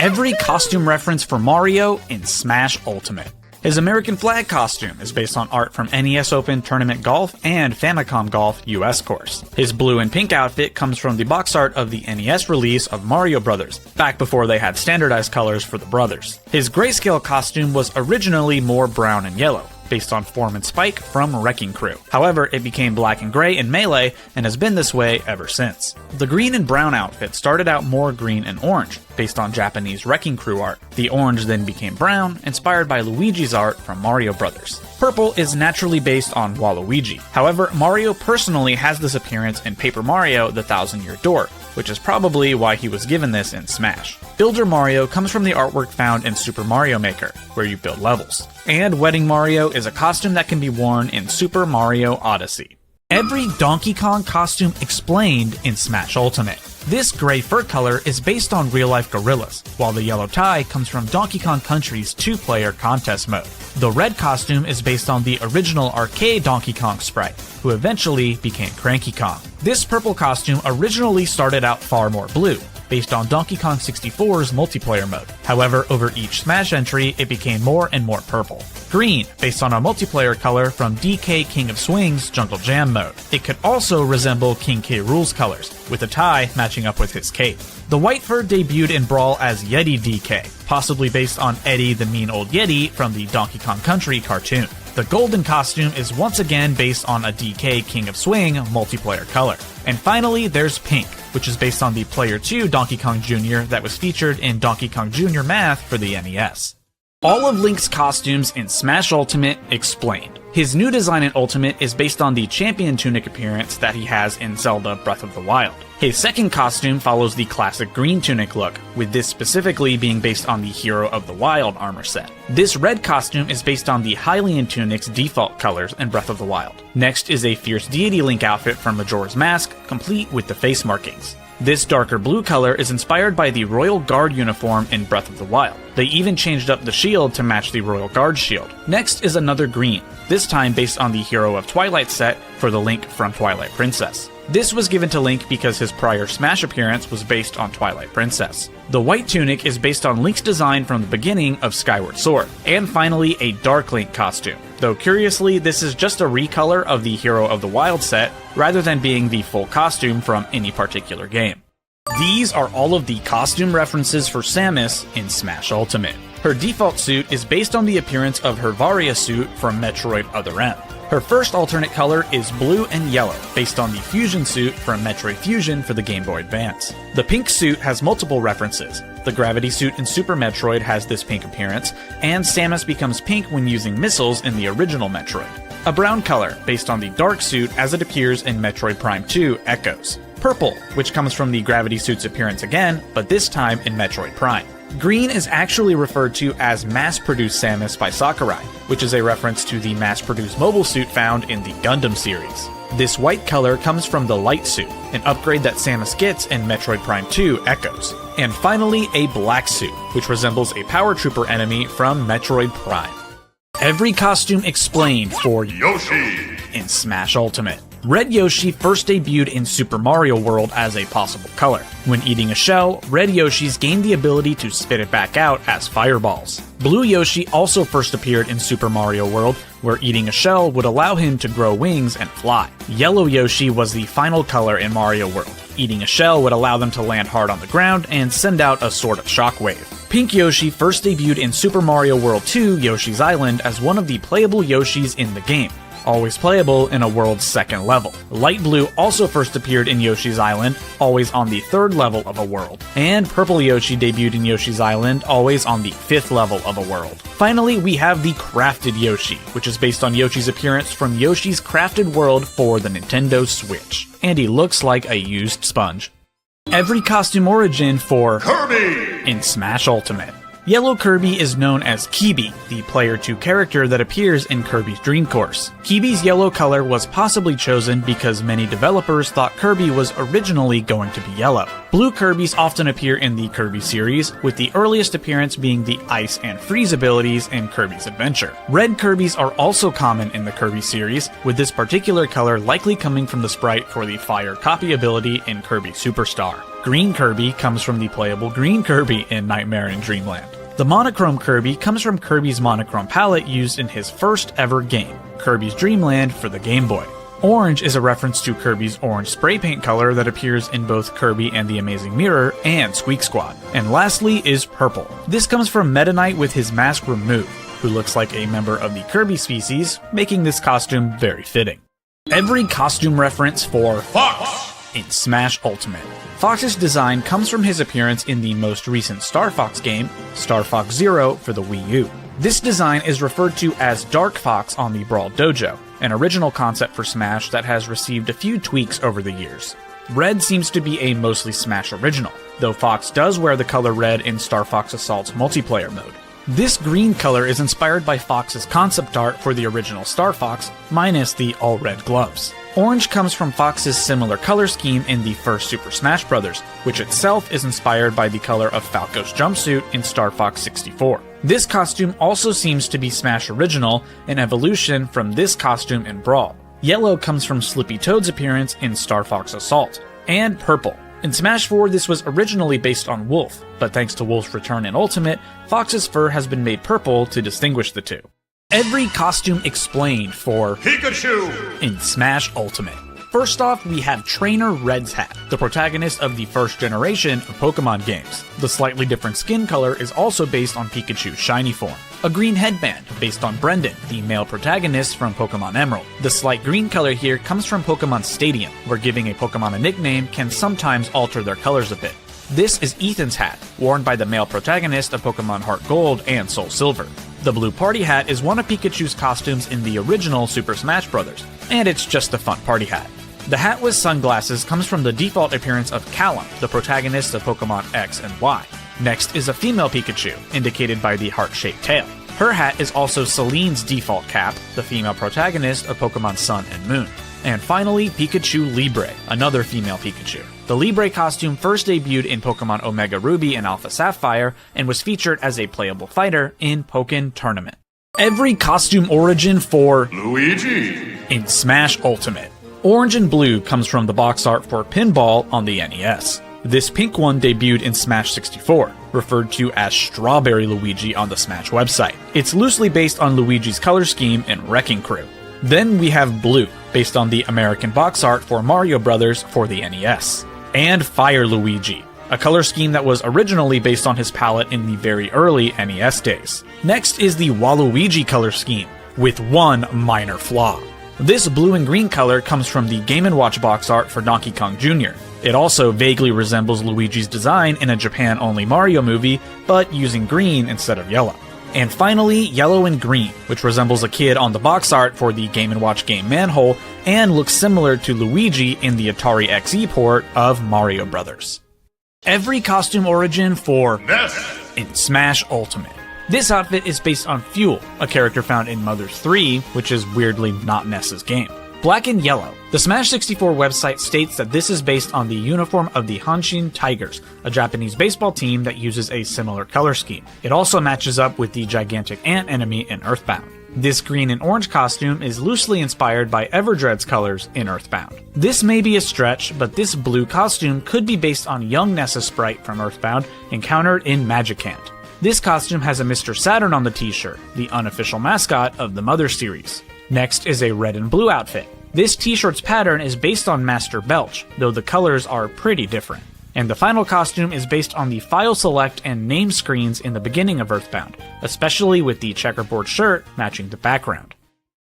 Every costume reference for Mario in Smash Ultimate. His American flag costume is based on art from NES Open Tournament Golf and Famicom Golf US course. His blue and pink outfit comes from the box art of the NES release of Mario Brothers, back before they had standardized colors for the brothers. His grayscale costume was originally more brown and yellow, based on Form and Spike from Wrecking Crew. However, it became black and gray in Melee and has been this way ever since. The green and brown outfit started out more green and orange, based on Japanese Wrecking Crew art. The orange then became brown, inspired by Luigi's art from Mario Brothers. Purple is naturally based on Waluigi. However, Mario personally has this appearance in Paper Mario: The Thousand-Year Door, which is probably why he was given this in Smash. Builder Mario comes from the artwork found in Super Mario Maker, where you build levels. And Wedding Mario is a costume that can be worn in Super Mario Odyssey. Every Donkey Kong costume explained in Smash Ultimate. This gray fur color is based on real-life gorillas, while the yellow tie comes from Donkey Kong Country's 2-player contest mode. The red costume is based on the original arcade Donkey Kong sprite, who eventually became Cranky Kong. This purple costume originally started out far more blue, based on Donkey Kong 64's multiplayer mode. However, over each Smash entry, it became more and more purple. Green, based on a multiplayer color from DK King of Swing's Jungle Jam mode. It could also resemble King K. Rool's colors, with a tie matching up with his cape. The white fur debuted in Brawl as Yeti DK, possibly based on Eddie the Mean Old Yeti from the Donkey Kong Country cartoon. The golden costume is once again based on a DK King of Swing multiplayer color. And finally, there's pink, which is based on the Player 2 Donkey Kong Jr. that was featured in Donkey Kong Jr. Math for the NES. All of Link's costumes in Smash Ultimate explained. His new design in Ultimate is based on the Champion Tunic appearance that he has in Zelda Breath of the Wild. His second costume follows the classic green tunic look, with this specifically being based on the Hero of the Wild armor set. This red costume is based on the Hylian tunic's default colors in Breath of the Wild. Next is a Fierce Deity Link outfit from Majora's Mask, complete with the face markings. This darker blue color is inspired by the Royal Guard uniform in Breath of the Wild. They even changed up the shield to match the Royal Guard shield. Next is another green, this time based on the Hero of Twilight set for the Link from Twilight Princess. This was given to Link because his prior Smash appearance was based on Twilight Princess. The white tunic is based on Link's design from the beginning of Skyward Sword. And finally, a Dark Link costume. Though curiously, this is just a recolor of the Hero of the Wild set, rather than being the full costume from any particular game. These are all of the costume references for Samus in Smash Ultimate. Her default suit is based on the appearance of her Varia suit from Metroid Other M. Her first alternate color is blue and yellow, based on the Fusion suit from Metroid Fusion for the Game Boy Advance. The pink suit has multiple references. The Gravity suit in Super Metroid has this pink appearance, and Samus becomes pink when using missiles in the original Metroid. A brown color, based on the Dark suit as it appears in Metroid Prime 2 Echoes. Purple, which comes from the Gravity suit's appearance again, but this time in Metroid Prime. Green is actually referred to as mass-produced Samus by Sakurai, which is a reference to the mass-produced mobile suit found in the Gundam series. This white color comes from the Light suit, an upgrade that Samus gets in Metroid Prime 2 Echoes. And finally, a black suit, which resembles a Power Trooper enemy from Metroid Prime. Every costume explained for Yoshi in Smash Ultimate. Red Yoshi first debuted in Super Mario World as a possible color. When eating a shell, red Yoshis gained the ability to spit it back out as fireballs. Blue Yoshi also first appeared in Super Mario World, where eating a shell would allow him to grow wings and fly. Yellow Yoshi was the final color in Mario World. Eating a shell would allow them to land hard on the ground and send out a sort of shockwave. Pink Yoshi first debuted in Super Mario World 2 Yoshi's Island as one of the playable Yoshis in the game, always playable in a world's second level. Light Blue also first appeared in Yoshi's Island, always on the third level of a world. And Purple Yoshi debuted in Yoshi's Island, always on the fifth level of a world. Finally, we have the Crafted Yoshi, which is based on Yoshi's appearance from Yoshi's Crafted World for the Nintendo Switch. And he looks like a used sponge. Every costume origin for Kirby in Smash Ultimate. Yellow Kirby is known as Kibi, the Player 2 character that appears in Kirby's Dream Course. Kibi's yellow color was possibly chosen because many developers thought Kirby was originally going to be yellow. Blue Kirbys often appear in the Kirby series, with the earliest appearance being the Ice and Freeze abilities in Kirby's Adventure. Red Kirbys are also common in the Kirby series, with this particular color likely coming from the sprite for the Fire Copy ability in Kirby Superstar. green Kirby comes from the playable green Kirby in Nightmare in Dreamland. The monochrome Kirby comes from Kirby's monochrome palette used in his first ever game, Kirby's Dream Land for the Game Boy. Orange is a reference to Kirby's orange spray paint color that appears in both Kirby and the Amazing Mirror and Squeak Squad. And lastly is purple. This comes from Meta Knight with his mask removed, who looks like a member of the Kirby species, making this costume very fitting. Every costume reference for Fox in Smash Ultimate. Fox's design comes from his appearance in the most recent Star Fox game, Star Fox Zero for the Wii U. This design is referred to as Dark Fox on the Brawl Dojo, an original concept for Smash that has received a few tweaks over the years. Red seems to be a mostly Smash original, though Fox does wear the color red in Star Fox Assault's multiplayer mode. This green color is inspired by Fox's concept art for the original Star Fox, minus the all-red gloves. Orange comes from Fox's similar color scheme in the first Super Smash Bros., which itself is inspired by the color of Falco's jumpsuit in Star Fox 64. This costume also seems to be Smash original, an evolution from this costume in Brawl. Yellow comes from Slippy Toad's appearance in Star Fox Assault. And purple. In Smash 4, this was originally based on Wolf, but thanks to Wolf's return in Ultimate, Fox's fur has been made purple to distinguish the two. Every costume explained for Pikachu in Smash Ultimate. First off, we have Trainer Red's hat, the protagonist of the first generation of Pokemon games. The slightly different skin color is also based on Pikachu's shiny form. A green headband, based on Brendan, the male protagonist from Pokemon Emerald. The slight green color here comes from Pokemon Stadium, where giving a Pokemon a nickname can sometimes alter their colors a bit. This is Ethan's hat, worn by the male protagonist of Pokemon Heart Gold and Soul Silver. The blue party hat is one of Pikachu's costumes in the original Super Smash Bros., and it's just a fun party hat. The hat with sunglasses comes from the default appearance of Callum, the protagonist of Pokemon X and Y. Next is a female Pikachu, indicated by the heart-shaped tail. Her hat is also Celine's default cap, the female protagonist of Pokemon Sun and Moon. And finally, Pikachu Libre, another female Pikachu. The Libre costume first debuted in Pokemon Omega Ruby and Alpha Sapphire, and was featured as a playable fighter in Pokken Tournament. Every costume origin for Luigi in Smash Ultimate. Orange and blue comes from the box art for Pinball on the NES. This pink one debuted in Smash 64, referred to as Strawberry Luigi on the Smash website. It's loosely based on Luigi's color scheme in Wrecking Crew. Then we have blue, based on the American box art for Mario Bros. For the NES. And Fire Luigi, a color scheme that was originally based on his palette in the very early NES days. Next is the Waluigi color scheme, with one minor flaw. This blue and green color comes from the Game & Watch box art for Donkey Kong Jr. It also vaguely resembles Luigi's design in a Japan-only Mario movie, but using green instead of yellow. And finally, yellow and green, which resembles a kid on the box art for the Game & Watch game Manhole, and looks similar to Luigi in the Atari XE port of Mario Bros. Every costume origin for Ness in Smash Ultimate. This outfit is based on Fuel, a character found in Mother's 3, which is weirdly not Ness's game. Black and yellow. The Smash 64 website states that this is based on the uniform of the Hanshin Tigers, a Japanese baseball team that uses a similar color scheme. It also matches up with the gigantic ant enemy in Earthbound. This green and orange costume is loosely inspired by Everdread's colors in Earthbound. This may be a stretch, but this blue costume could be based on young Nessa sprite from Earthbound encountered in Magicant. This costume has a Mr. Saturn on the t-shirt, the unofficial mascot of the Mother series. Next is a red and blue outfit. This t-shirt's pattern is based on Master Belch, though the colors are pretty different. And the final costume is based on the file select and name screens in the beginning of Earthbound, especially with the checkerboard shirt matching the background.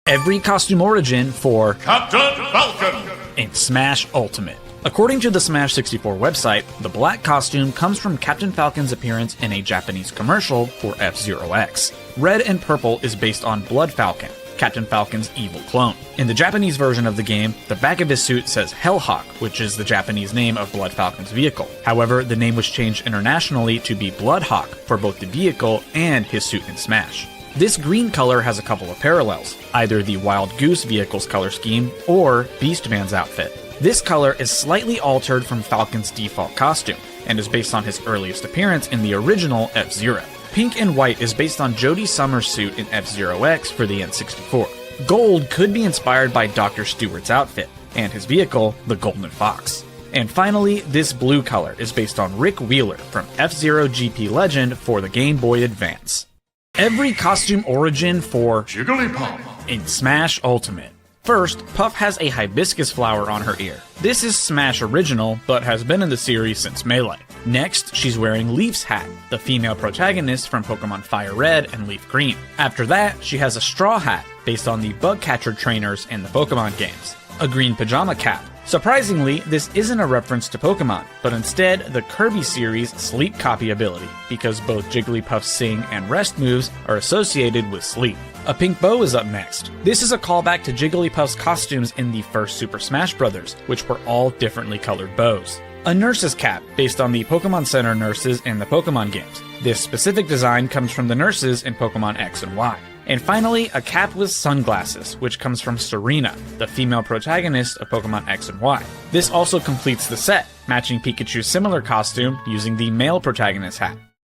Every costume origin for Captain Falcon in Smash Ultimate. According to the Smash 64 website, the black costume comes from Captain Falcon's appearance in a Japanese commercial for F-Zero X. Red and purple is based on Blood Falcon, Captain Falcon's evil clone. In the Japanese version of the game, the back of his suit says Hellhawk, which is the Japanese name of Blood Falcon's vehicle. However, the name was changed internationally to be Bloodhawk for both the vehicle and his suit in Smash. This green color has a couple of parallels, either the Wild Goose vehicle's color scheme or Beastman's outfit. This color is slightly altered from Falcon's default costume, and is based on his earliest appearance in the original F-Zero. Pink and white is based on Jody Summers' suit in F-Zero X for the N64. Gold could be inspired by Dr. Stewart's outfit, and his vehicle, the Golden Fox. And finally, this blue color is based on Rick Wheeler from F-Zero GP Legend for the Game Boy Advance. Every costume origin for Jigglypuff in Smash Ultimate. First, Puff has a hibiscus flower on her ear. This is Smash Original, but has been in the series since Melee. Next, she's wearing Leaf's hat, the female protagonist from Pokemon Fire Red and Leaf Green. After that, she has a straw hat, based on the bug catcher trainers in the Pokemon games. A green pajama cap. Surprisingly, this isn't a reference to Pokemon, but instead the Kirby series sleep copy ability, because both Jigglypuff's sing and rest moves are associated with sleep. A pink bow is up next. This is a callback to Jigglypuff's costumes in the first Super Smash Bros., which were all differently colored bows. A nurse's cap, based on the Pokemon Center nurses in the Pokemon games. This specific design comes from the nurses in Pokemon X and Y. And finally, a cap with sunglasses, which comes from Serena, the female protagonist of Pokemon X and Y. This also completes the set, matching Pikachu's similar costume using the male protagonist hat.